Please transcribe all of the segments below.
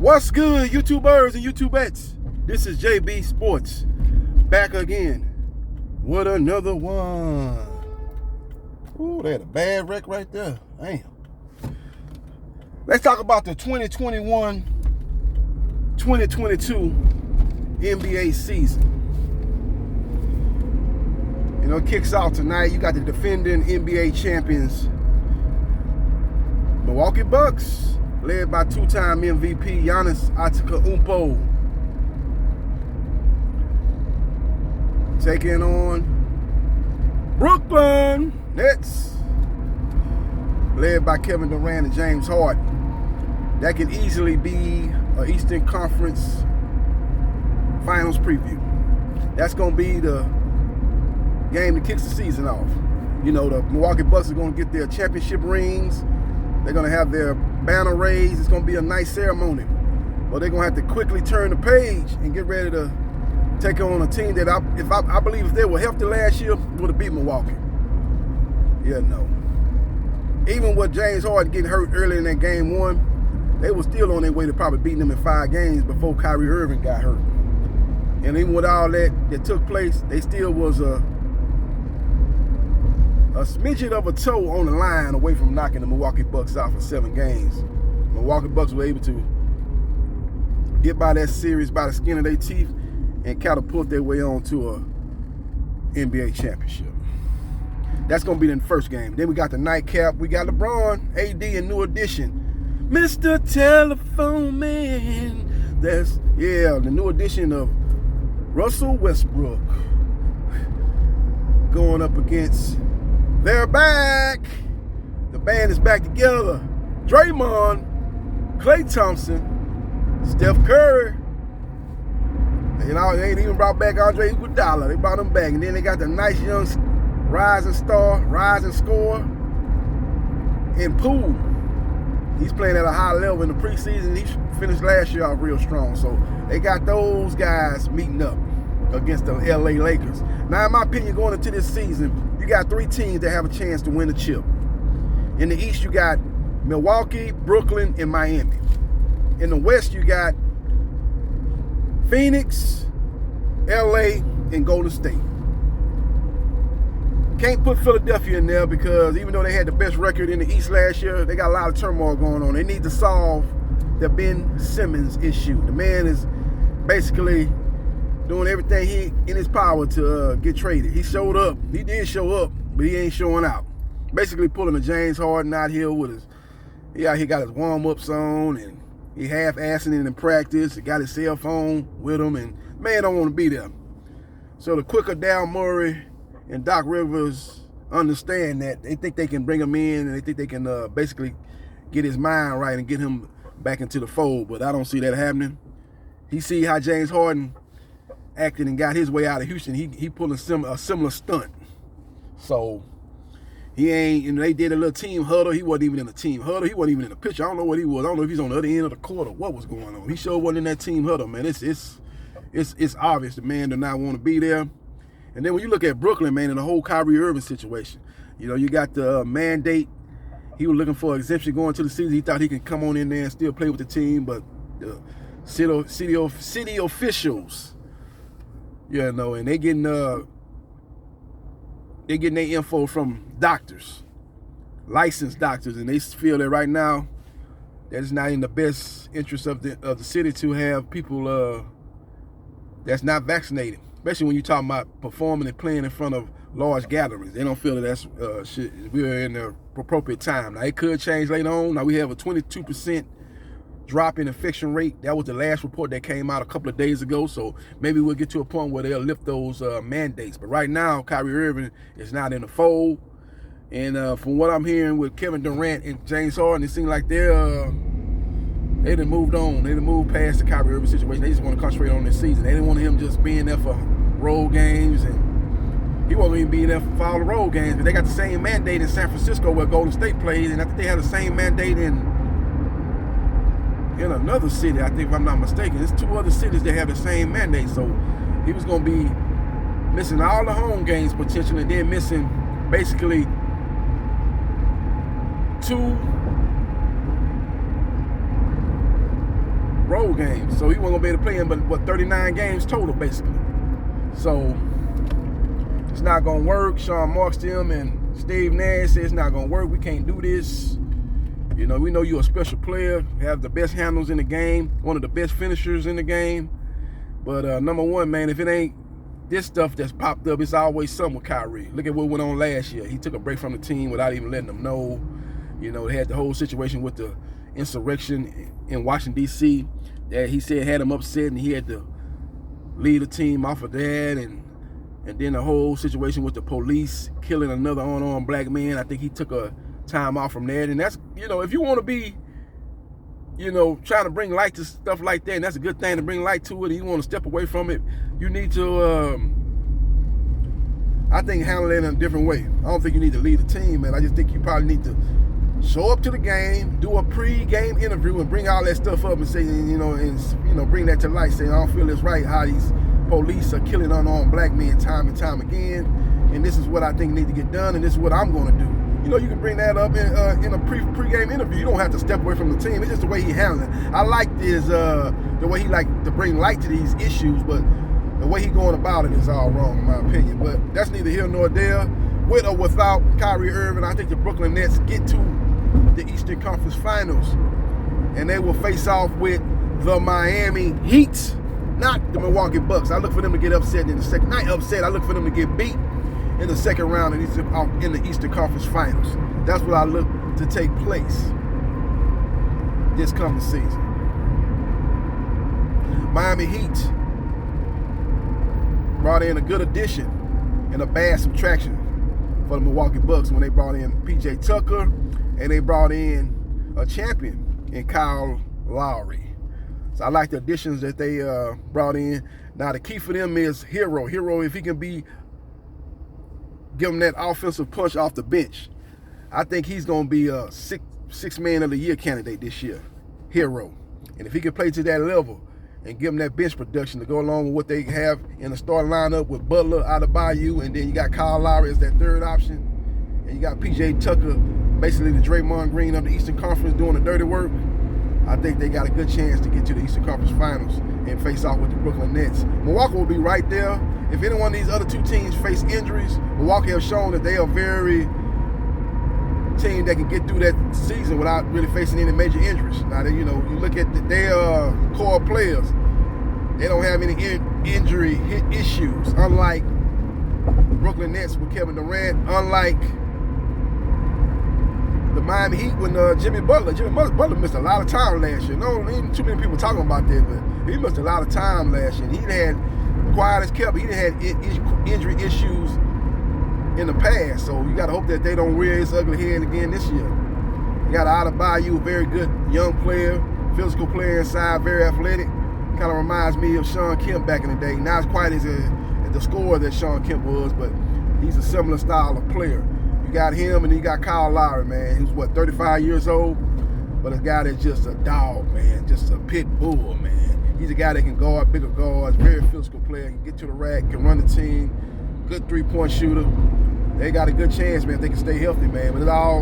What's good, YouTubers and YouTubettes? This is JBsports back again with another one. Ooh, they had a bad wreck right there. Damn. Let's talk about the 2021-2022 NBA season. You know, it kicks off tonight. You got the defending NBA champions, Milwaukee Bucks, led by two-time MVP Giannis Antetokounmpo, taking on Brooklyn Nets, led by Kevin Durant and James Harden. That could easily be an Eastern Conference Finals preview. That's going to be the game that kicks the season off. You know, the Milwaukee Bucks are going to get their championship rings. They're going to have their banner raised. It's going to be a nice ceremony. But they're going to have to quickly turn the page and get ready to take on a team that I believe if they were healthy last year, would have beat Milwaukee. Yeah, no. Even with James Harden getting hurt early in that game one, they were still on their way to probably beating them in 5 games before Kyrie Irving got hurt. And even with all that took place, they still was a smidget of a toe on the line away from knocking the Milwaukee Bucks out for 7 games. Milwaukee Bucks were able to get by that series by the skin of their teeth and catapult their way on to a NBA championship. That's going to be the first game. Then we got the nightcap. We got LeBron, AD, and New Edition, Mr. Telephone Man. That's, the new edition of Russell Westbrook going up against, they're back. The band is back together. Draymond, Klay Thompson, Steph Curry. You know, they ain't even brought back Andre Iguodala. They brought him back. And then they got the nice young rising star, rising scorer in Poole. He's playing at a high level in the preseason. He finished last year off real strong. So they got those guys meeting up against the LA Lakers. Now, in my opinion, going into this season, you got 3 teams that have a chance to win the chip. In the East, you got Milwaukee, Brooklyn, and Miami. In the West, you got Phoenix, LA, and Golden State. Can't put Philadelphia in there because even though they had the best record in the East last year, they got a lot of turmoil going on. They need to solve the Ben Simmons issue. The man is basically doing everything in his power to get traded. He showed up. He did show up, but he ain't showing out. Basically pulling a James Harden out here with his, he got his warm-ups on, and he half-assing it in practice. He got his cell phone with him, and man don't want to be there. So the quicker Dal Murray and Doc Rivers understand that, they think they can bring him in, and they think they can basically get his mind right and get him back into the fold, but I don't see that happening. He see how James Harden acted and got his way out of Houston. He pulled a similar stunt. So he ain't, and they did a little team huddle. He wasn't even in the team huddle. He wasn't even in the picture. I don't know what he was. I don't know if he's on the other end of the court or what was going on. He sure wasn't in that team huddle, man. It's obvious the man did not want to be there. And then when you look at Brooklyn, man, and the whole Kyrie Irving situation, you know, you got the mandate. He was looking for an exemption going to the season. He thought he could come on in there and still play with the team, but the city officials, and they getting their info from doctors, licensed doctors, and they feel that right now that it's not in the best interest of the city to have people that's not vaccinated, especially when you're talking about performing and playing in front of large gatherings. They don't feel that that's we're in the appropriate time. Now, it could change later on. Now, we have a 22% drop in infection rate. That was the last report that came out a couple of days ago, so maybe we'll get to a point where they'll lift those mandates. But right now, Kyrie Irving is not in the fold, and from what I'm hearing with Kevin Durant and James Harden, it seems like they done moved on. They done moved past the Kyrie Irving situation. They just want to concentrate on this season. They didn't want him just being there for road games, and he wasn't even being there for all the road games. But they got the same mandate in San Francisco where Golden State plays, and I think they had the same mandate in another city, I think, if I'm not mistaken. There's 2 other cities that have the same mandate. So he was going to be missing all the home games potentially, and then missing basically 2 road games. So he wasn't going to be able to play in but 39 games total, basically. So it's not going to work. Sean Markston and Steve Nash said it's not going to work. We can't do this. You know, we know you're a special player, have the best handles in the game, one of the best finishers in the game. But number one, man, if it ain't this stuff that's popped up, it's always something with Kyrie. Look at what went on last year. He took a break from the team without even letting them know. You know, they had the whole situation with the insurrection in Washington, D.C. that he said had him upset, and he had to lead the team off of that. And then the whole situation with the police killing another unarmed black man. I think he took a time off from that. And that's, you know, if you want to be, you know, trying to bring light to stuff like that, and that's a good thing to bring light to it, and you want to step away from it, you need to, I think, handle it in a different way. I don't think you need to lead the team, man. I just think you probably need to show up to the game, do a pre-game interview, and bring all that stuff up and say, you know, bring that to light, saying, I don't feel it's right how these police are killing unarmed black men time and time again, and this is what I think need to get done, and this is what I'm going to do. You know, you can bring that up in a pre-game interview. You don't have to step away from the team. It's just the way he handled it. I like this, the way he like to bring light to these issues, but the way he going about it is all wrong, in my opinion. But that's neither here nor there. With or without Kyrie Irving, I think the Brooklyn Nets get to the Eastern Conference Finals, and they will face off with the Miami Heat, not the Milwaukee Bucks. I look for them to get upset in the second. Not upset. I look for them to get beat in the second round in the Eastern Conference Finals. That's what I look to take place this coming season. Miami Heat brought in a good addition and a bad subtraction for the Milwaukee Bucks when they brought in P.J. Tucker and they brought in a champion in Kyle Lowry. So I like the additions that they brought in. Now the key for them is Hero. Hero, if he can give him that offensive punch off the bench, I think he's going to be a six man of the year candidate this year. Hero. And if he can play to that level and give him that bench production to go along with what they have in the starting lineup with Butler, Adebayo, and then you got Kyle Lowry as that third option, and you got P.J. Tucker, basically the Draymond Green of the Eastern Conference doing the dirty work, I think they got a good chance to get to the Eastern Conference Finals and face off with the Brooklyn Nets. Milwaukee will be right there. If any one of these other two teams face injuries, Milwaukee have shown that they are very team that can get through that season without really facing any major injuries. Now, you look at their core players, they don't have any injury issues, unlike Brooklyn Nets with Kevin Durant, unlike the Miami Heat when Jimmy Butler missed a lot of time last year. No, ain't too many people talking about that, but he missed a lot of time last year. He had, quiet as kept, he had injury issues in the past, so you got to hope that they don't rear its ugly head again this year. You got Adebayo, a very good young player, physical player inside, very athletic. Kind of reminds me of Sean Kemp back in the day. Not as quite as the scorer that Sean Kemp was, but he's a similar style of player. You got him, and then you got Kyle Lowry, man. He's 35 years old, but a guy that's just a dog, man, just a pit bull, man. He's a guy that can guard bigger guards, very physical player, can get to the rack, can run the team, good three-point shooter. They got a good chance, man, if they can stay healthy, man. But it all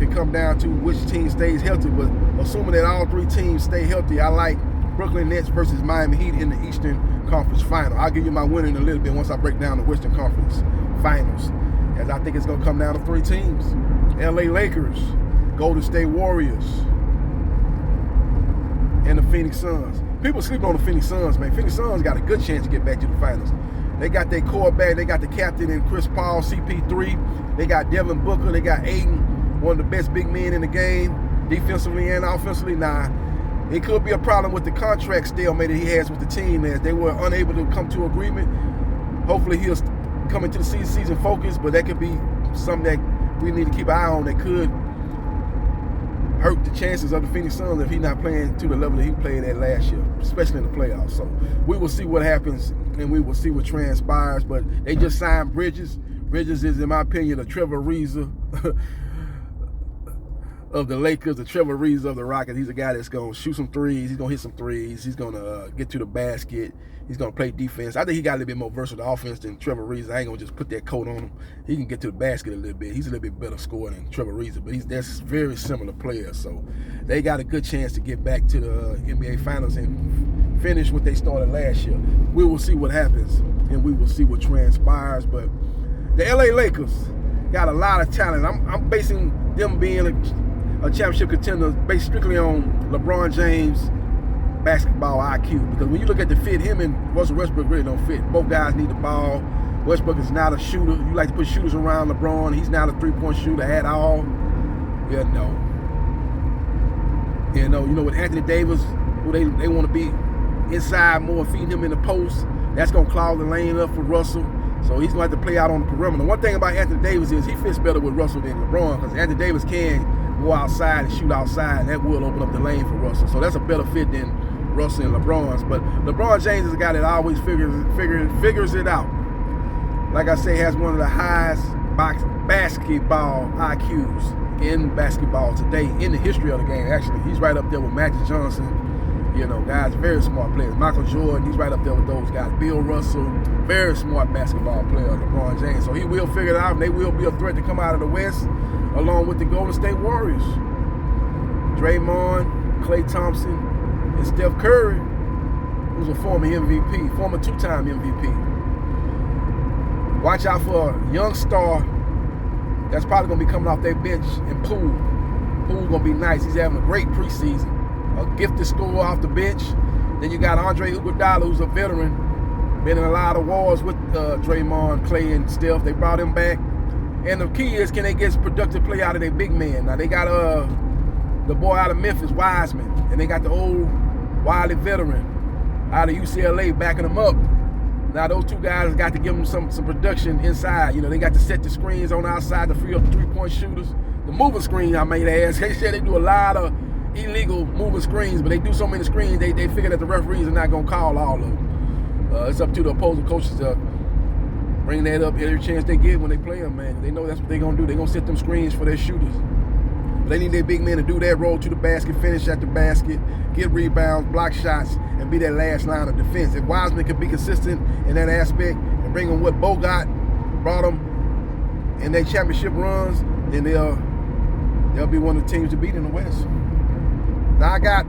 can come down to which team stays healthy. But assuming that all three teams stay healthy, I like Brooklyn Nets versus Miami Heat in the Eastern Conference Final. I'll give you my winner in a little bit once I break down the Western Conference Finals, as I think it's going to come down to three teams. LA Lakers, Golden State Warriors, and the Phoenix Suns. People sleep on the Phoenix Suns, man. Phoenix Suns got a good chance to get back to the finals. They got their core back. They got the captain in Chris Paul, CP3. They got Devin Booker. They got Aiden, one of the best big men in the game, defensively and offensively. Now, it could be a problem with the contract stalemate that he has with the team, as they were unable to come to agreement. Hopefully he'll come into the season focused, but that could be something that we need to keep an eye on that could hurt the chances of the Phoenix Suns if he's not playing to the level that he played at last year, especially in the playoffs. So we will see what happens, and we will see what transpires. But they just signed Bridges. Bridges is, in my opinion, a Trevor Ariza of the Lakers, the Trevor Reeves of the Rockets. He's a guy that's going to shoot some threes. He's going to hit some threes. He's going to get to the basket. He's going to play defense. I think he got a little bit more versatile offense than Trevor Reeves. I ain't going to just put that coat on him. He can get to the basket a little bit. He's a little bit better scorer than Trevor Reeves, but that's very similar players. So they got a good chance to get back to the NBA Finals and finish what they started last year. We will see what happens, and we will see what transpires. But the LA Lakers got a lot of talent. I'm basing them being a championship contender based strictly on LeBron James' basketball IQ. Because when you look at the fit, him and Russell Westbrook really don't fit. Both guys need the ball. Westbrook is not a shooter. You like to put shooters around LeBron. He's not a three-point shooter at all. Yeah, no. You know, with Anthony Davis, who they want to be inside more, feeding him in the post, that's going to clog the lane up for Russell. So he's going to have to play out on the perimeter. One thing about Anthony Davis is he fits better with Russell than LeBron, because Anthony Davis can go outside and shoot outside, and that will open up the lane for Russell. So that's a better fit than Russell and LeBron's. But LeBron James is a guy that always figures it out. Like I say, has one of the highest basketball IQs in basketball today, in the history of the game, actually. He's right up there with Magic Johnson. You know, guys, very smart players. Michael Jordan, he's right up there with those guys. Bill Russell, very smart basketball player, LeBron James. So he will figure it out, and they will be a threat to come out of the West, along with the Golden State Warriors. Draymond, Klay Thompson, and Steph Curry, who's a former MVP, former two-time MVP. Watch out for a young star that's probably going to be coming off their bench, and Poole. Poole's going to be nice. He's having a great preseason. A gifted scorer off the bench. Then you got Andre Iguodala, who's a veteran, been in a lot of wars with Draymond, Klay, and Steph. They brought him back. And the key is, can they get productive play out of their big men? Now, they got the boy out of Memphis, Wiseman, and they got the old wily veteran out of UCLA backing them up. Now, those two guys got to give them some production inside. You know, they got to set the screens on the outside to free up the three-point shooters. The moving screen, I may ask. They said they do a lot of illegal moving screens, but they do so many screens, they figure that the referees are not going to call all of them. It's up to the opposing coaches to bring that up every chance they get when they play them, man. They know that's what they're going to do. They're going to set them screens for their shooters. But they need their big men to do that, roll to the basket, finish at the basket, get rebounds, block shots, and be that last line of defense. If Wiseman can be consistent in that aspect and bring them what Bogart brought them in their championship runs, then they'll be one of the teams to beat in the West. Now I got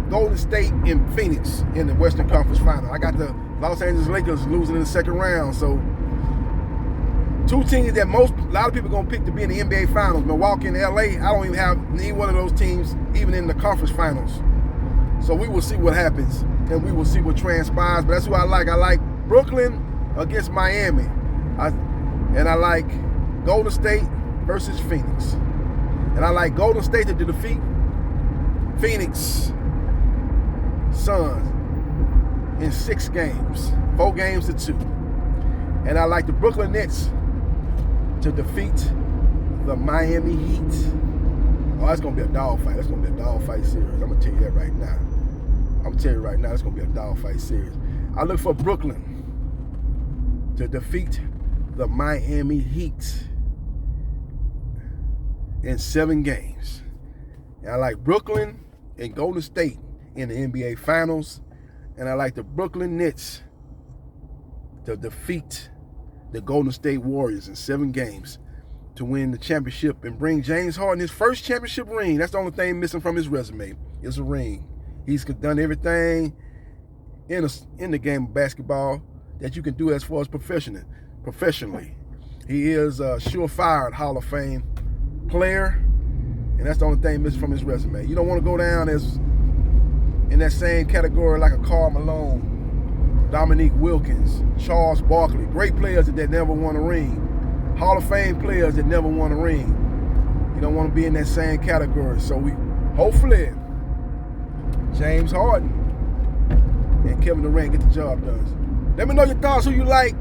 Golden State and Phoenix in the Western Conference Final. I got the Los Angeles Lakers losing in the second round. So two teams that a lot of people are going to pick to be in the NBA Finals. Milwaukee and LA, I don't even have any one of those teams even in the conference finals. So we will see what happens, and we will see what transpires. But that's who I like. I like Brooklyn against Miami. I like Golden State versus Phoenix. And I like Golden State to defeat Phoenix Suns in 6 games, 4 games to 2. And I like the Brooklyn Nets to defeat the Miami Heat. Oh, that's going to be a dogfight. That's going to be a dogfight series. I'm going to tell you that right now. It's going to be a dogfight series. I look for Brooklyn to defeat the Miami Heat in 7 games. And I like Brooklyn and Golden State in the NBA Finals. And I like the Brooklyn Nets to defeat the Golden State Warriors in 7 games to win the championship and bring James Harden his first championship ring. That's the only thing missing from his resume is a ring. He's done everything in the game of basketball that you can do as far as professionally. He is a surefire Hall of Fame player. And that's the only thing missing from his resume. You don't want to go down as in that same category like a Karl Malone, Dominique Wilkins, Charles Barkley. Great players that never won a ring. Hall of Fame players that never won a ring. You don't want to be in that same category. So hopefully, James Harden and Kevin Durant get the job done. Let me know your thoughts, who you like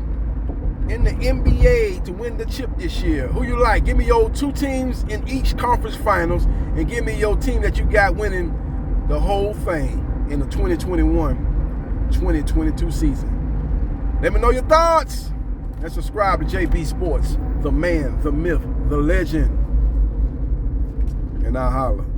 in the NBA to win the chip this year. Who you like? Give me your 2 teams in each conference finals, and give me your team that you got winning the whole thing in the 2021-2022 season. Let me know your thoughts, and subscribe to JB Sports, the man, the myth, the legend. And and I'll holler.